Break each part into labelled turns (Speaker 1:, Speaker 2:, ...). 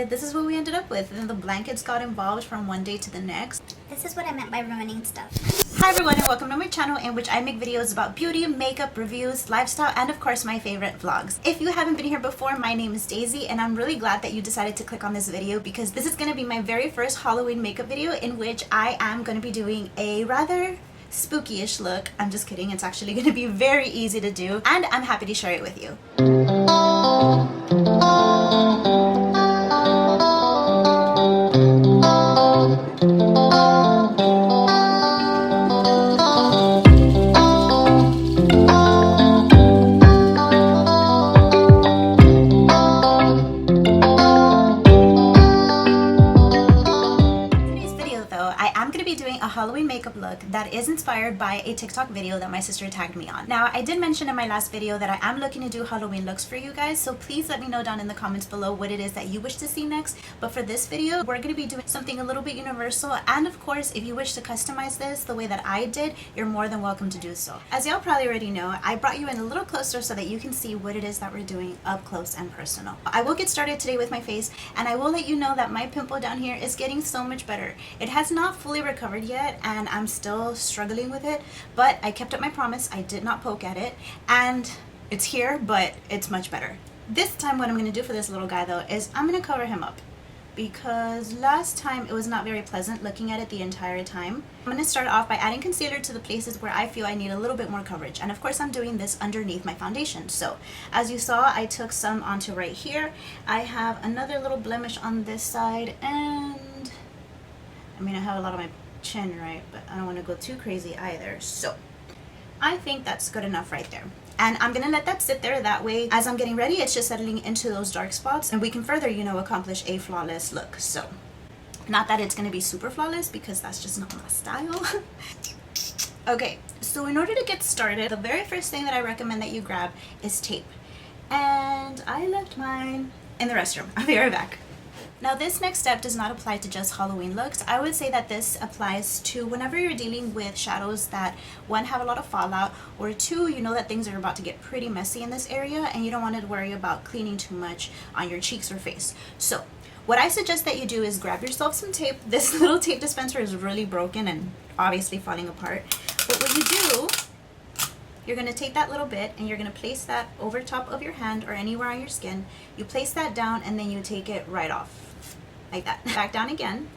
Speaker 1: This is what we ended up with, and the blankets got involved from one day to the next.
Speaker 2: This is what I meant by ruining stuff.
Speaker 1: Hi everyone, and welcome to my channel in which I make videos about beauty, makeup, reviews, lifestyle, and of course my favorite vlogs. If you haven't been here before, my name is Daisy, and I'm really glad that you decided to click on this video because this is going to be my very first Halloween makeup video in which I am going to be doing a rather spooky-ish look. I'm just kidding, it's actually going to be very easy to do, and I'm happy to share it with you. Halloween makeup look that is inspired by a TikTok video that my sister tagged me on. Now, I did mention in my last video that I am looking to do Halloween looks for you guys, so please let me know down in the comments below what it is that you wish to see next. But for this video, we're going to be doing something a little bit universal, and of course, if you wish to customize this the way that I did, you're more than welcome to do so. As y'all probably already know, I brought you in a little closer so that you can see what it is that we're doing up close and personal. I will get started today with my face, and I will let you know that my pimple down here is getting so much better. It has not fully recovered yet, and I'm still struggling with it, but I kept up my promise. I did not poke at it, and it's here, but it's much better. This time what I'm going to do for this little guy though is I'm going to cover him up because last time it was not very pleasant looking at it the entire time. I'm going to start off by adding concealer to the places where I feel I need a little bit more coverage, and of course I'm doing this underneath my foundation. So as you saw, I took some onto right here. I have another little blemish on this side, and I mean I have a lot of my chin, right, but I don't want to go too crazy either, so I think that's good enough right there. And I'm gonna let that sit there. That way as I'm getting ready, it's just settling into those dark spots, and we can further, you know, accomplish a flawless look. So not that it's gonna be super flawless because that's just not my style. Okay, so in order to get started, the very first thing that I recommend that you grab is tape, and I left mine in the restroom. I'll be right back. Now, this next step does not apply to just Halloween looks. I would say that this applies to whenever you're dealing with shadows that, one, have a lot of fallout, or two, you know that things are about to get pretty messy in this area and you don't want to worry about cleaning too much on your cheeks or face. So what I suggest that you do is grab yourself some tape. This little tape dispenser is really broken and obviously falling apart. But what you do, you're going to take that little bit and you're going to place that over top of your hand or anywhere on your skin. You place that down and then you take it right off. Like that. Back down again.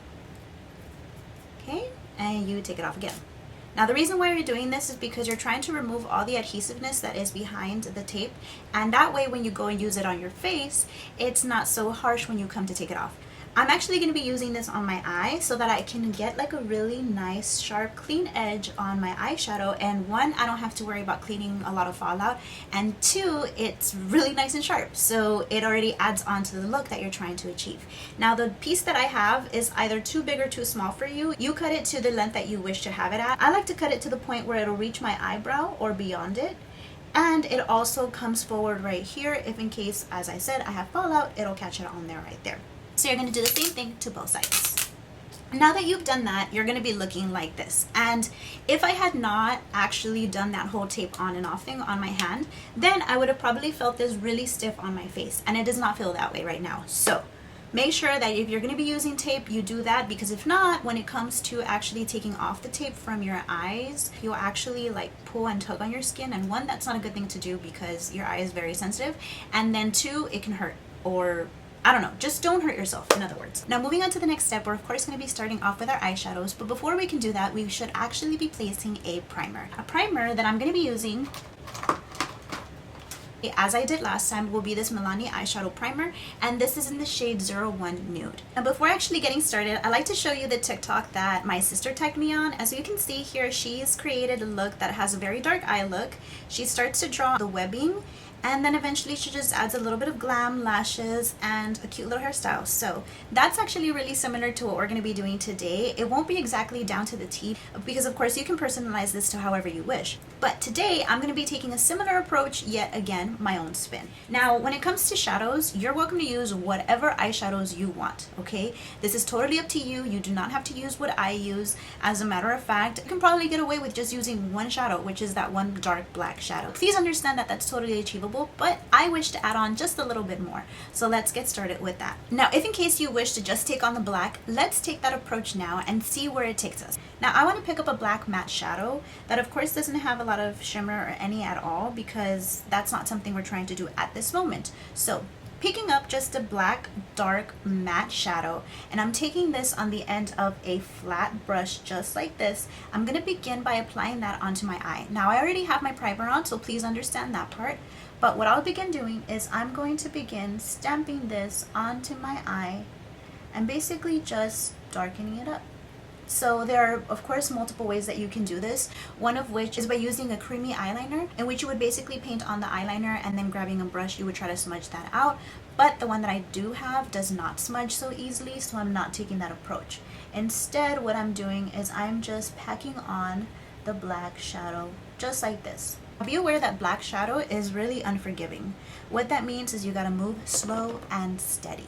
Speaker 1: Okay, and you take it off again. Now the reason why you're doing this is because you're trying to remove all the adhesiveness that is behind the tape, and that way when you go and use it on your face, it's not so harsh when you come to take it off. I'm actually going to be using this on my eye so that I can get like a really nice sharp clean edge on my eyeshadow, and one, I don't have to worry about cleaning a lot of fallout, and two, it's really nice and sharp, so it already adds on to the look that you're trying to achieve. Now the piece that I have is either too big or too small for you. You cut it to the length that you wish to have it at. I like to cut it to the point where it'll reach my eyebrow or beyond it, and it also comes forward right here if in case, as I said, I have fallout, it'll catch it on there right there. So you're going to do the same thing to both sides. Now that you've done that, you're going to be looking like this. And if I had not actually done that whole tape on and off thing on my hand, then I would have probably felt this really stiff on my face. And it does not feel that way right now. So make sure that if you're going to be using tape, you do that, because if not, when it comes to actually taking off the tape from your eyes, you'll actually like pull and tug on your skin. And one, that's not a good thing to do because your eye is very sensitive. And then two, it can hurt, or I don't know, just don't hurt yourself, in other words. Now moving on to the next step, we're of course going to be starting off with our eyeshadows, but before we can do that, we should actually be placing a primer. A primer that I'm going to be using, as I did last time, will be this Milani Eyeshadow Primer, and this is in the shade 01 Nude. Now before actually getting started, I like to show you the TikTok that my sister tagged me on. As you can see here, she's created a look that has a very dark eye look. She starts to draw the webbing, and then eventually she just adds a little bit of glam, lashes, and a cute little hairstyle. So that's actually really similar to what we're going to be doing today. It won't be exactly down to the T, because of course you can personalize this to however you wish. But today I'm going to be taking a similar approach, yet again my own spin. Now when it comes to shadows, you're welcome to use whatever eyeshadows you want, okay? This is totally up to you. You do not have to use what I use. As a matter of fact, you can probably get away with just using one shadow, which is that one dark black shadow. Please understand that that's totally achievable achievable, but I wish to add on just a little bit more. So let's get started with that. Now, if in case you wish to just take on the black, let's take that approach now and see where it takes us. Now, I want to pick up a black matte shadow that of course doesn't have a lot of shimmer or any at all, because that's not something we're trying to do at this moment. So picking up just a black dark matte shadow, and I'm taking this on the end of a flat brush just like this. I'm going to begin by applying that onto my eye. Now, I already have my primer on, so please understand that part. But what I'll begin doing is I'm going to begin stamping this onto my eye and basically just darkening it up. So there are of course multiple ways that you can do this, one of which is by using a creamy eyeliner, in which you would basically paint on the eyeliner and then grabbing a brush you would try to smudge that out. But the one that I do have does not smudge so easily, so I'm not taking that approach. Instead, what I'm doing is I'm just packing on the black shadow just like this. Be aware that black shadow is really unforgiving. What that means is you gotta move slow and steady.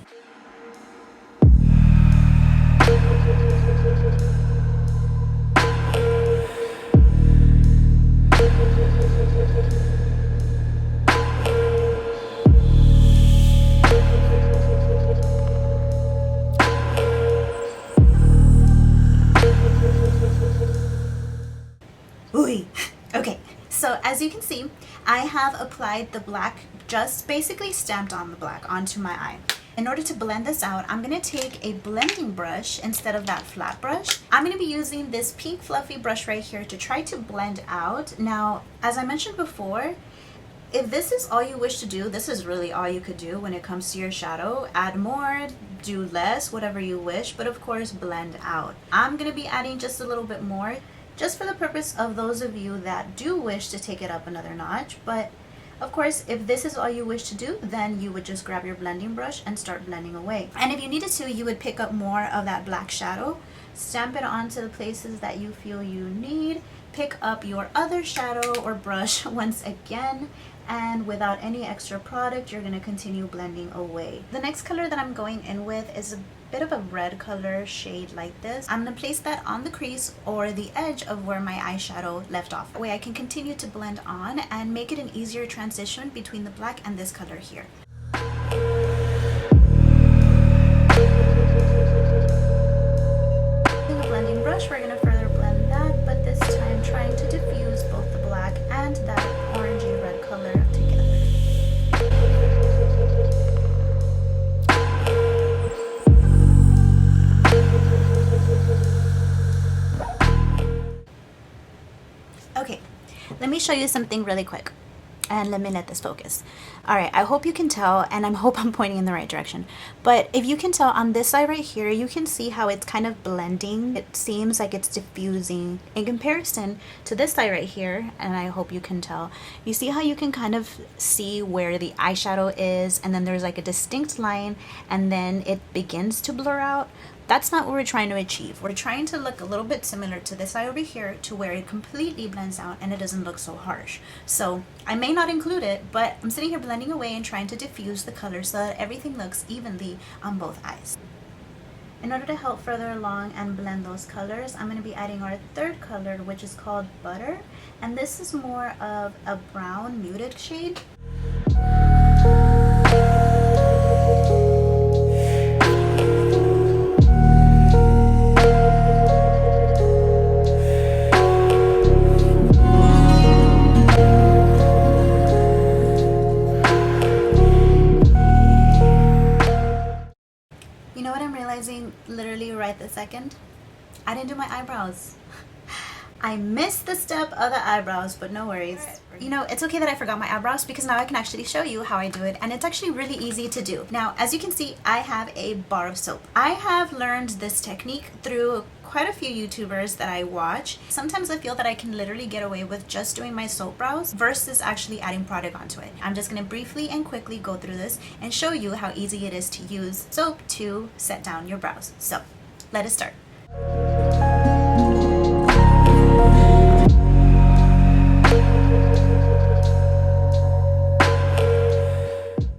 Speaker 1: Okay, so as you can see, I have applied the black, just basically stamped on the black onto my eye. In order to blend this out, I'm going to take a blending brush instead of that flat brush. I'm going to be using this pink fluffy brush right here to try to blend out. Now, as I mentioned before, if this is all you wish to do, this is really all you could do when it comes to your shadow. Add more, do less, whatever you wish, but of course blend out. I'm going to be adding just a little bit more, just for the purpose of those of you that do wish to take it up another notch. But of course, if this is all you wish to do, then you would just grab your blending brush and start blending away. And if you needed to, you would pick up more of that black shadow, stamp it onto the places that you feel you need, pick up your other shadow or brush once again, and without any extra product, you're going to continue blending away. The next color that I'm going in with is a bit of a red color shade like this. I'm going to place that on the crease or the edge of where my eyeshadow left off. That way I can continue to blend on and make it an easier transition between the black and this color here. Using a blending brush, we're going to further blend that, but this time trying to diffuse both the black and that orangey red color together. Okay, let me show you something really quick, and let me let this focus. All right, I hope you can tell, and I hope I'm pointing in the right direction, but if you can tell on this side right here, you can see how it's kind of blending. It seems like it's diffusing in comparison to this side right here, and I hope you can tell. You see how you can kind of see where the eyeshadow is, and then there's like a distinct line, and then it begins to blur out. That's not what we're trying to achieve. We're trying to look a little bit similar to this side over here, to where it completely blends out and it doesn't look so harsh. So I may not include it, but I'm sitting here blending away and trying to diffuse the color so that everything looks evenly on both eyes. In order to help further along and blend those colors, I'm going to be adding our third color, which is called Butter, and this is more of a brown muted shade. You know what I'm realizing literally right this second? I didn't do my eyebrows. I missed the step of the eyebrows, but no worries. You know, it's okay that I forgot my eyebrows, because now I can actually show you how I do it, and it's actually really easy to do. Now, as you can see, I have a bar of soap. I have learned this technique through quite a few YouTubers that I watch. Sometimes I feel that I can literally get away with just doing my soap brows versus actually adding product onto it. I'm just going to briefly and quickly go through this and show you how easy it is to use soap to set down your brows. So, let us start.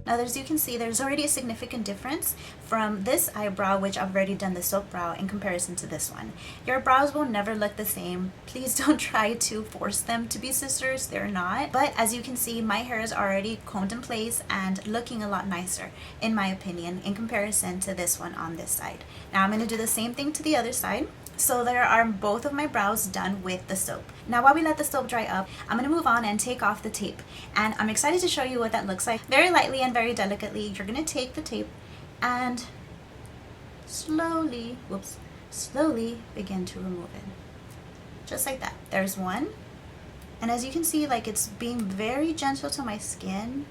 Speaker 1: Now as you can see, there's already a significant difference from this eyebrow, which I've already done the soap brow, in comparison to this one. Your brows will never look the same. Please don't try to force them to be sisters. They're not. But as you can see, my hair is already combed in place and looking a lot nicer, in my opinion, in comparison to this one on this side. Now I'm going to do the same thing to the other side. So there are both of my brows done with the soap. Now while we let the soap dry up, I'm going to move on and take off the tape. And I'm excited to show you what that looks like. Very lightly and very delicately, you're going to take the tape and slowly begin to remove it. Just like that. There's one. And as you can see, like, it's being very gentle to my skin.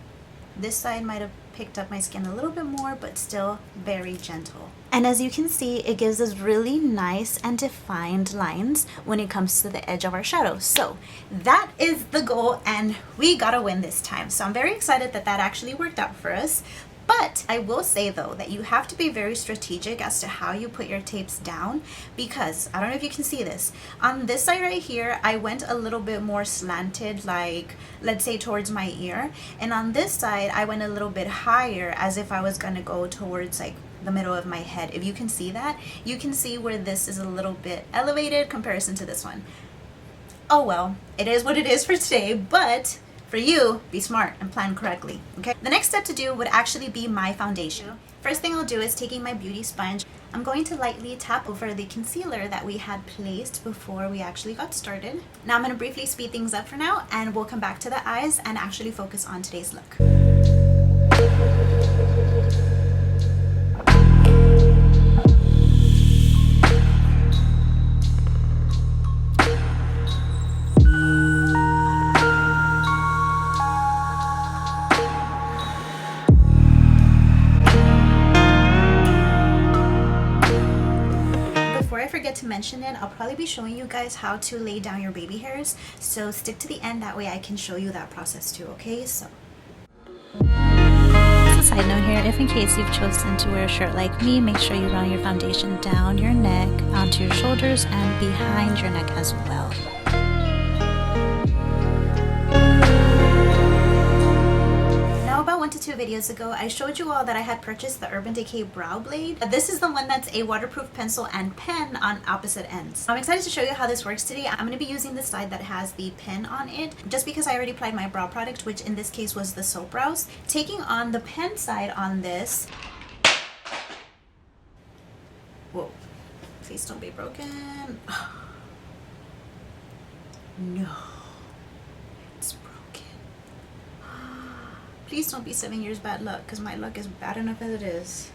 Speaker 1: This side might have picked up my skin a little bit more, but still very gentle. And as you can see, it gives us really nice and defined lines when it comes to the edge of our shadow. So that is the goal, and we gotta win this time. So I'm very excited that that actually worked out for us. But I will say though that you have to be very strategic as to how you put your tapes down, because I don't know if you can see this. On this side right here, I went a little bit more slanted, like let's say towards my ear. And on this side, I went a little bit higher, as if I was gonna go towards like the middle of my head. If you can see that, you can see where this is a little bit elevated comparison to this one. Oh well, it is what it is for today, but for you, be smart and plan correctly, okay? The next step to do would actually be my foundation. First thing I'll do is taking my beauty sponge, I'm going to lightly tap over the concealer that we had placed before we actually got started. Now I'm going to briefly speed things up for now, and we'll come back to the eyes and actually focus on today's look. To mention it, I'll probably be showing you guys how to lay down your baby hairs, so stick to the end, that way I can show you that process too, okay? So just a side note here, if in case you've chosen to wear a shirt like me, make sure you run your foundation down your neck, onto your shoulders, and behind your neck as well. About 1 to 2 videos ago, I showed you all that I had purchased the Urban Decay Brow Blade. This is the one that's a waterproof pencil and pen on opposite ends. I'm excited to show you how this works today. I'm going to be using the side that has the pen on it, just because I already applied my brow product, which in this case was the soap brows. Taking on the pen side on this. Whoa, please don't be broken. No. Please don't be 7 years bad luck, because my luck is bad enough as it is.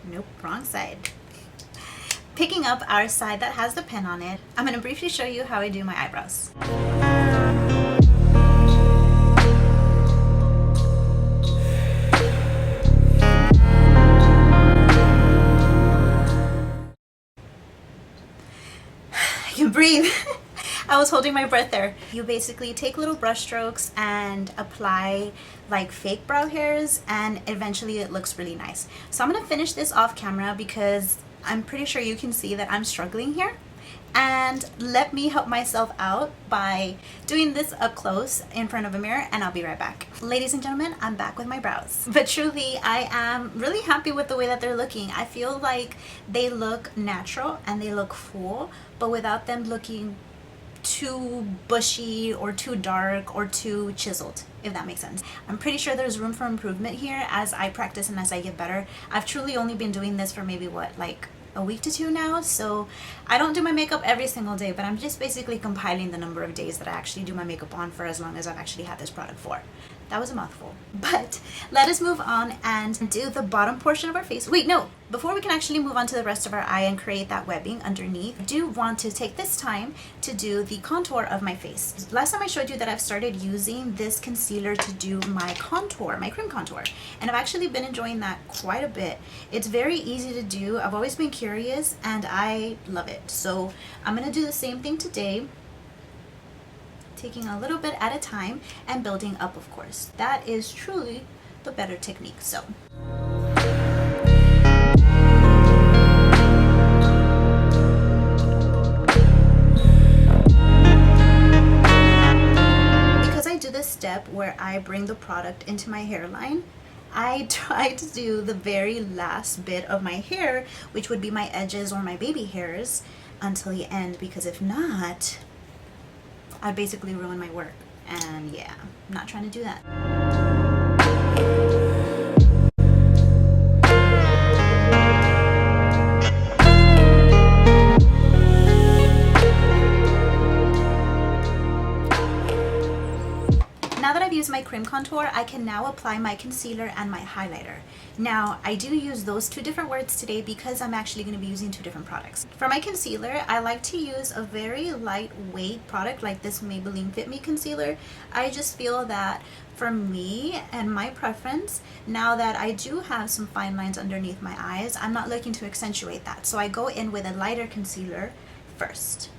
Speaker 1: Nope, wrong side. Picking up our side that has the pen on it, I'm going to briefly show you how I do my eyebrows. I can breathe. I was holding my breath there. You basically take little brush strokes and apply like fake brow hairs, and eventually it looks really nice. So I'm gonna finish this off camera because I'm pretty sure you can see that I'm struggling here. And let me help myself out by doing this up close in front of a mirror, and I'll be right back. Ladies and gentlemen, I'm back with my brows. But truly, I am really happy with the way that they're looking. I feel like they look natural and they look full, but without them looking too bushy or too dark or too chiseled, if that makes sense. I'm pretty sure there's room for improvement here as I practice and as I get better. I've truly only been doing this for maybe what, like a week to 2 now, so I don't do my makeup every single day, but I'm just basically compiling the number of days that I actually do my makeup on for as long as I've actually had this product for. That was a mouthful. But let us move on and do the bottom portion of our face. Wait, no. Before we can actually move on to the rest of our eye and create that webbing underneath, I do want to take this time to do the contour of my face. Last time I showed you that I've started using this concealer to do my contour, my cream contour. And I've actually been enjoying that quite a bit. It's very easy to do. I've always been curious and I love it. So I'm going to do the same thing today, taking a little bit at a time and building up, of course. That is truly the better technique. So because I do this step where I bring the product into my hairline, I try to do the very last bit of my hair, which would be my edges or my baby hairs, until the end, because if not, I'd basically ruin my work. And yeah, I'm not trying to do that. Now that I've used my cream contour, I can now apply my concealer and my highlighter. Now, I do use those two different words today because I'm actually going to be using two different products. For my concealer, I like to use a very lightweight product like this Maybelline Fit Me concealer. I just feel that for me and my preference, now that I do have some fine lines underneath my eyes, I'm not looking to accentuate that. So I go in with a lighter concealer first.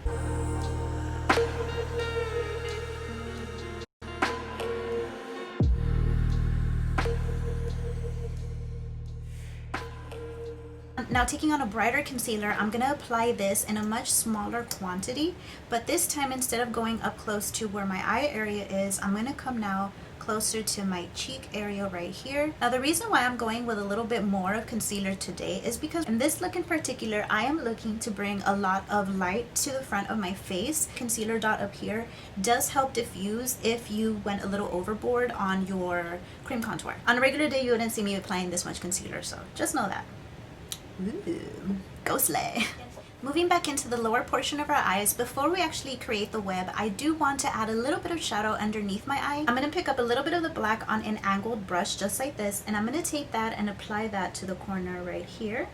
Speaker 1: Now taking on a brighter concealer, I'm going to apply this in a much smaller quantity, but this time instead of going up close to where my eye area is, I'm going to come now closer to my cheek area right here. Now the reason why I'm going with a little bit more of concealer today is because in this look in particular, I am looking to bring a lot of light to the front of my face. Concealer dot up here does help diffuse if you went a little overboard on your cream contour. On a regular day, you wouldn't see me applying this much concealer, so just know that. Ooh, go slay. Moving back into the lower portion of our eyes, before we actually create the web, I do want to add a little bit of shadow underneath my eye. I'm going to pick up a little bit of the black on an angled brush just like this, and I'm going to take that and apply that to the corner right here.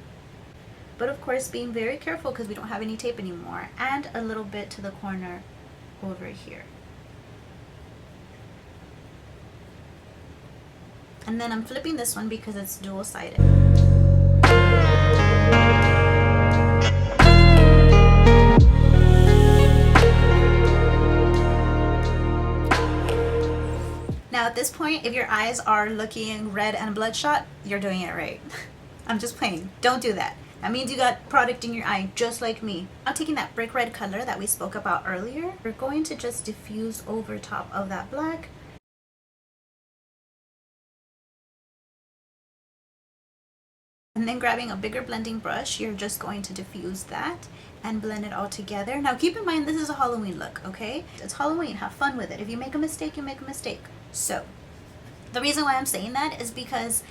Speaker 1: But of course being very careful because we don't have any tape anymore, and a little bit to the corner over here. And then I'm flipping this one because it's dual-sided. Now at this point, if your eyes are looking red and bloodshot, you're doing it right. I'm just playing. Don't do that. That means you got product in your eye, just like me. Now taking that brick red color that we spoke about earlier, we're going to just diffuse over top of that black. And then grabbing a bigger blending brush, you're just going to diffuse that and blend it all together. Now keep in mind, this is a Halloween look, okay? It's Halloween, have fun with it. If you make a mistake, you make a mistake. So, the reason why I'm saying that is because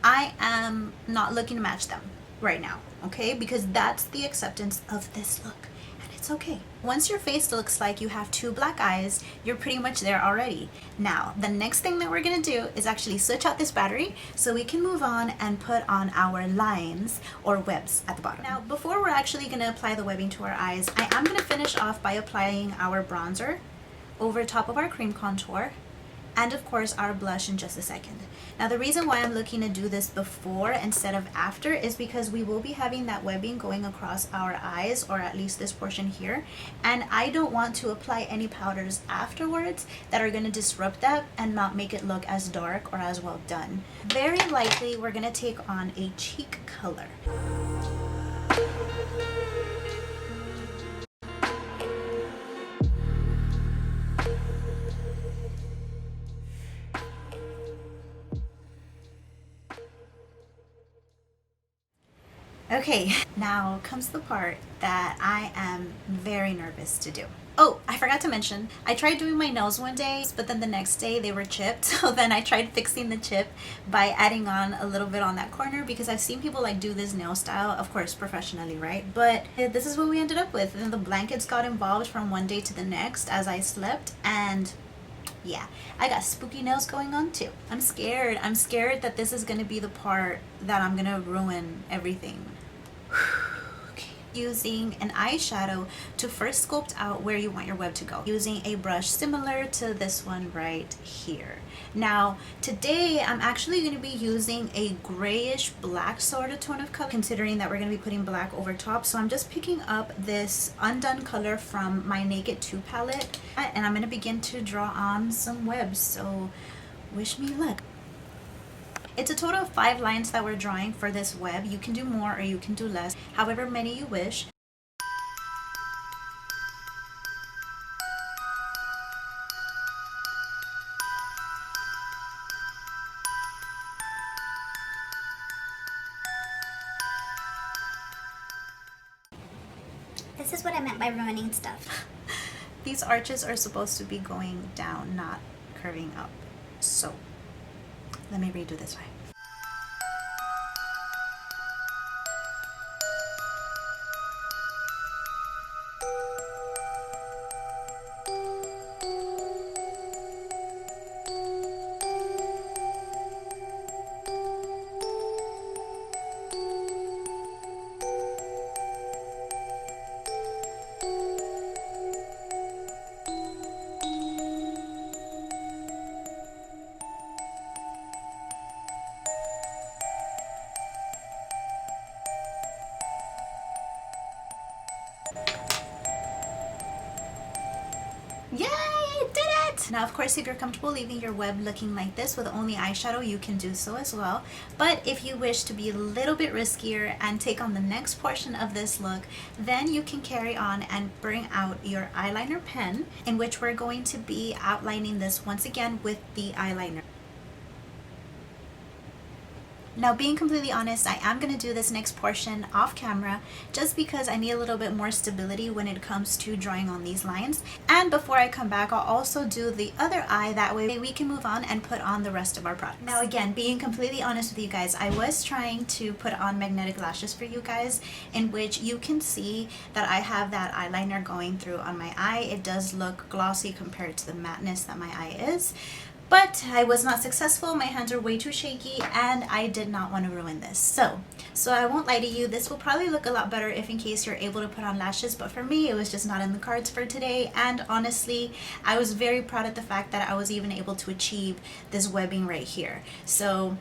Speaker 1: I am not looking to match them right now, okay? Because that's the acceptance of this look, and it's okay. Once your face looks like you have two black eyes, you're pretty much there already. Now, the next thing that we're gonna do is actually switch out this battery so we can move on and put on our lines or webs at the bottom. Now, before we're actually gonna apply the webbing to our eyes, I am gonna finish off by applying our bronzer over top of our cream contour, and of course our blush in just a second. Now the reason why I'm looking to do this before instead of after is because we will be having that webbing going across our eyes, or at least this portion here, and I don't want to apply any powders afterwards that are going to disrupt that and not make it look as dark or as well done. Very likely we're going to take on a cheek color. Okay, now comes the part that I am very nervous to do. Oh, I forgot to mention, I tried doing my nails one day, but then the next day they were chipped. So then I tried fixing the chip by adding on a little bit on that corner, because I've seen people like do this nail style, of course professionally, right? But this is what we ended up with. And then the blankets got involved from one day to the next as I slept, and yeah, I got spooky nails going on too. I'm scared. I'm scared that this is going to be the part that I'm going to ruin everything. Okay. Using an eyeshadow to first sculpt out where you want your web to go, using a brush similar to this one right here. Now today I'm actually going to be using a grayish black sort of tone of color, considering that we're going to be putting black over top. So I'm just picking up this Undone color from my Naked 2 palette, and I'm going to begin to draw on some webs, so wish me luck. It's a total of 5 lines that we're drawing for this web. You can do more or you can do less, however many you wish.
Speaker 2: This is what I meant by ruining stuff.
Speaker 1: These arches are supposed to be going down, not curving up. So, let me redo this way. Yay! I did it! Now, of course, if you're comfortable leaving your web looking like this with only eyeshadow, you can do so as well. But if you wish to be a little bit riskier and take on the next portion of this look, then you can carry on and bring out your eyeliner pen, in which we're going to be outlining this once again with the eyeliner. Now, being completely honest, I am going to do this next portion off camera just because I need a little bit more stability when it comes to drawing on these lines. And before I come back, I'll also do the other eye. That way we can move on and put on the rest of our products. Now, again, being completely honest with you guys, I was trying to put on magnetic lashes for you guys, in which you can see that I have that eyeliner going through on my eye. It does look glossy compared to the matteness that my eye is. But I was not successful. My hands are way too shaky and I did not want to ruin this. So I won't lie to you, this will probably look a lot better if in case you're able to put on lashes, but for me it was just not in the cards for today. And honestly, I was very proud of the fact that I was even able to achieve this webbing right here. So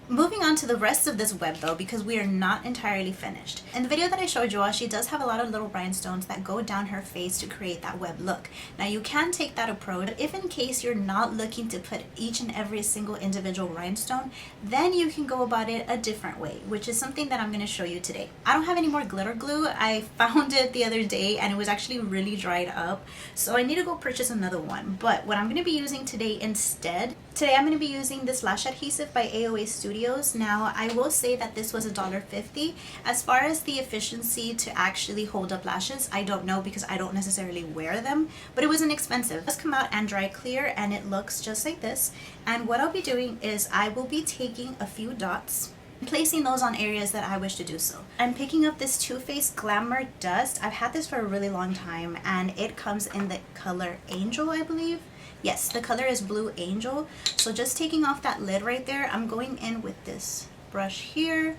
Speaker 1: moving on to the rest of this web though, because we are not entirely finished. In the video that I showed you all, she does have a lot of little rhinestones that go down her face to create that web look. Now you can take that approach, but if in case you're not looking to put each and every single individual rhinestone, then you can go about it a different way, which is something that I'm going to show you today. I don't have any more glitter glue. I found it the other day and it was actually really dried up, so I need to go purchase another one. But what I'm going to be using today instead, I'm going to be using this Lash Adhesive by AOA Studios. Now, I will say that this was $1.50. As far as the efficiency to actually hold up lashes, I don't know because I don't necessarily wear them, but it wasn't expensive. It does come out and dry clear and it looks just like this. And what I'll be doing is I will be taking a few dots, placing those on areas that I wish to do so. I'm picking up this TooFaced Glamour Dust. I've had this for a really long time and it comes in the color Angel, I believe. Yes, the color is Blue Angel. So just taking off that lid right there, I'm going in with this brush here.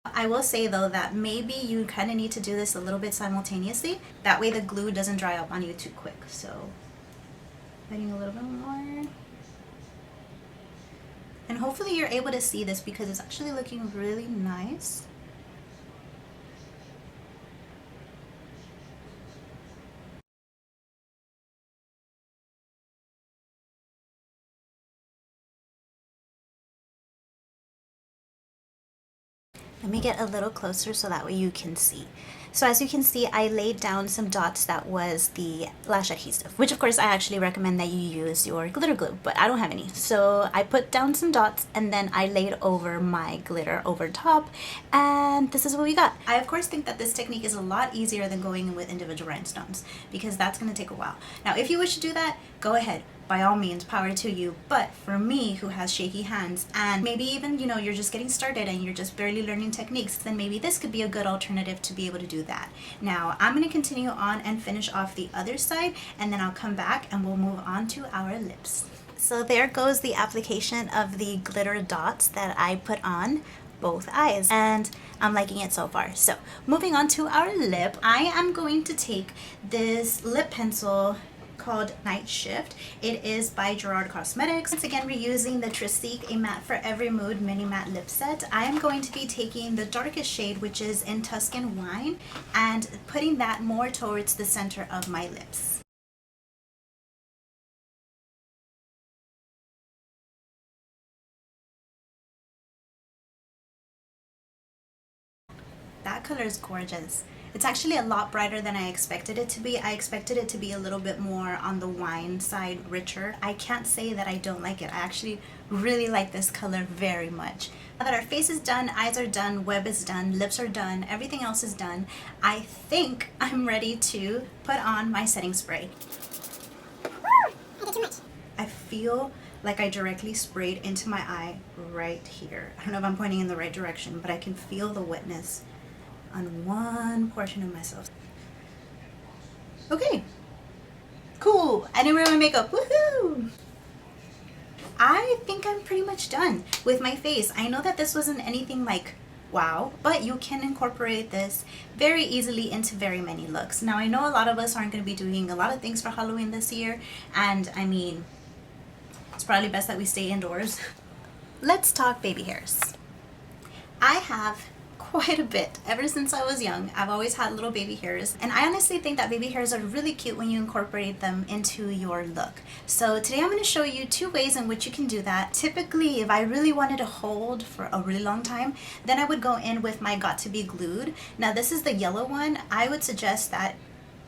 Speaker 1: I will say though that maybe you kind of need to do this a little bit simultaneously. That way the glue doesn't dry up on you too quick. So adding a little bit more. And hopefully you're able to see this because it's actually looking really nice. Let me get a little closer so that way you can see. So as you can see, I laid down some dots that was the Lash Adhesive, which of course I actually recommend that you use your glitter glue, but I don't have any. So I put down some dots and then I laid over my glitter over top, and this is what we got. I of course think that this technique is a lot easier than going in with individual rhinestones because that's going to take a while. Now if you wish to do that, go ahead. By all means, power to you. But for me, who has shaky hands, and maybe even, you know, you're just getting started and you're just barely learning techniques, then maybe this could be a good alternative to be able to do that. Now, I'm going to continue on and finish off the other side, and then I'll come back and we'll move on to our lips. So there goes the application of the glitter dots that I put on both eyes, and I'm liking it so far. So moving on to our lip, I am going to take this lip pencil called Night Shift. It is by Gerard Cosmetics. Once again, we're using the Tresiqué Matte for Every Mood Mini Matte Lip Set. I am going to be taking the darkest shade, which is in Tuscan Wine, and putting that more towards the center of my lips. That color is gorgeous. It's actually a lot brighter than I expected it to be. I expected it to be a little bit more on the wine side, richer. I can't say that I don't like it. I actually really like this color very much. Now that our face is done, eyes are done, web is done, lips are done, everything else is done, I think I'm ready to put on my setting spray.
Speaker 2: I did too much.
Speaker 1: I feel like I directly sprayed into my eye right here. I don't know if I'm pointing in the right direction, but I can feel the wetness on one portion of myself. Okay, cool. I didn't wear my makeup. Woohoo! I think I'm pretty much done with my face. I know that this wasn't anything like wow, but you can incorporate this very easily into very many looks. Now I know a lot of us aren't going to be doing a lot of things for Halloween this year, and I mean, it's probably best that we stay indoors. Let's talk baby hairs. I have quite a bit. Ever since I was young, I've always had little baby hairs, and I honestly think that baby hairs are really cute when you incorporate them into your look. So today I'm going to show you 2 ways in which you can do that. Typically, if I really wanted to hold for a really long time, then I would go in with my Got To Be Glued. Now this is the yellow one. I would suggest that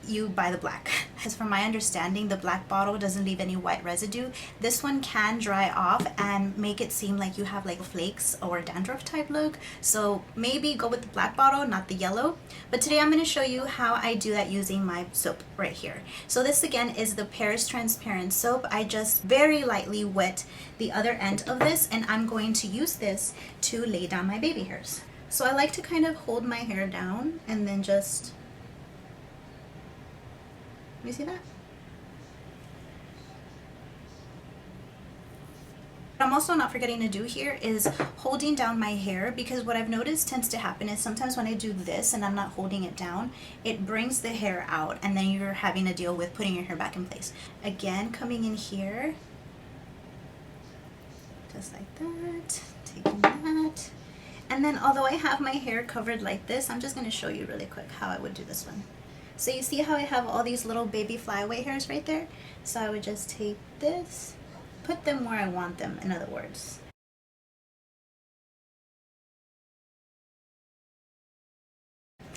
Speaker 1: you buy the black, because from my understanding the black bottle doesn't leave any white residue. This one can dry off and make it seem like you have like flakes or dandruff type look, so maybe go with the black bottle, not the yellow. But today I'm going to show you how I do that using my soap right here. So this again is the Pears transparent soap. I just very lightly wet the other end of this, and I'm going to use this to lay down my baby hairs. So I like to kind of hold my hair down and then just, you see that? What I'm also not forgetting to do here is holding down my hair, because what I've noticed tends to happen is sometimes when I do this and I'm not holding it down, it brings the hair out, and then you're having to deal with putting your hair back in place. Again, coming in here, just like that, taking that. And then although I have my hair covered like this, I'm just going to show you really quick how I would do this one. So you see how I have all these little baby flyaway hairs right there? So I would just take this, put them where I want them, in other words.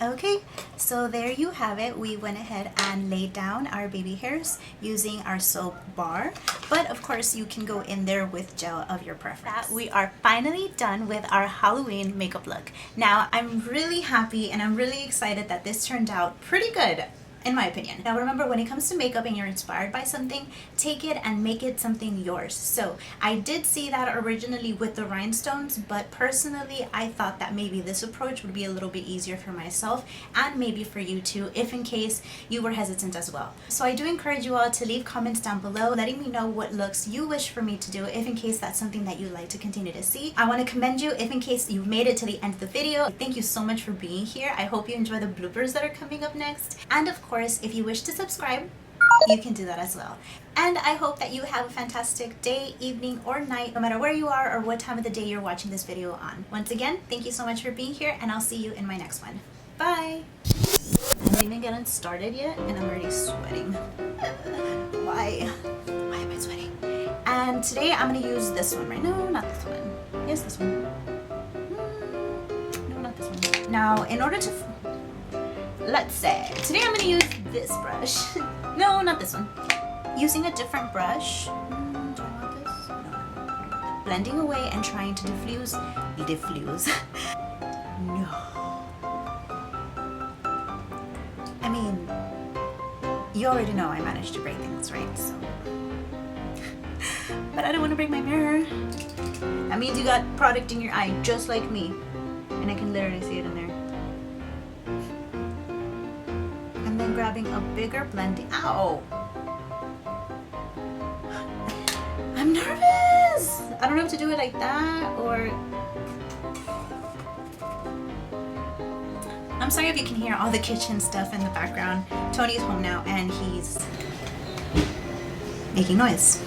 Speaker 1: Okay, so there you have it. We went ahead and laid down our baby hairs using our soap bar, but of course you can go in there with gel of your preference. We are finally done with our Halloween makeup look. Now I'm really happy and I'm really excited that this turned out pretty good, in my opinion. Now remember, when it comes to makeup and you're inspired by something, take it and make it something yours. So I did see that originally with the rhinestones, but personally I thought that maybe this approach would be a little bit easier for myself and maybe for you too, if in case you were hesitant as well. So I do encourage you all to leave comments down below letting me know what looks you wish for me to do, if in case that's something that you'd like to continue to see. I want to commend you if in case you've made it to the end of the video. Thank you so much for being here. I hope you enjoy the bloopers that are coming up next, and of course, if you wish to subscribe, you can do that as well. And I hope that you have a fantastic day, evening, or night, no matter where you are or what time of the day you're watching this video on. Once again, thank you so much for being here, and I'll see you in my next one. Bye! I haven't even gotten started yet, and I'm already sweating. Why? Why am I sweating? And today I'm going to use this one, right? No, not this one. Yes, this one. No, not this one. Now, in order to... let's say, today I'm going to use this brush. No, not this one. Using a different brush. Do I want this? No. Blending away and trying to diffuse. No. I mean, you already know I managed to break things, right? So. But I don't want to break my mirror. That means you got product in your eye, just like me. And I can literally see it in there. And then grabbing a bigger blending. Ow! I'm nervous! I don't know if to do it like that or... I'm sorry if you can hear all the kitchen stuff in the background. Tony's home now and he's making noise.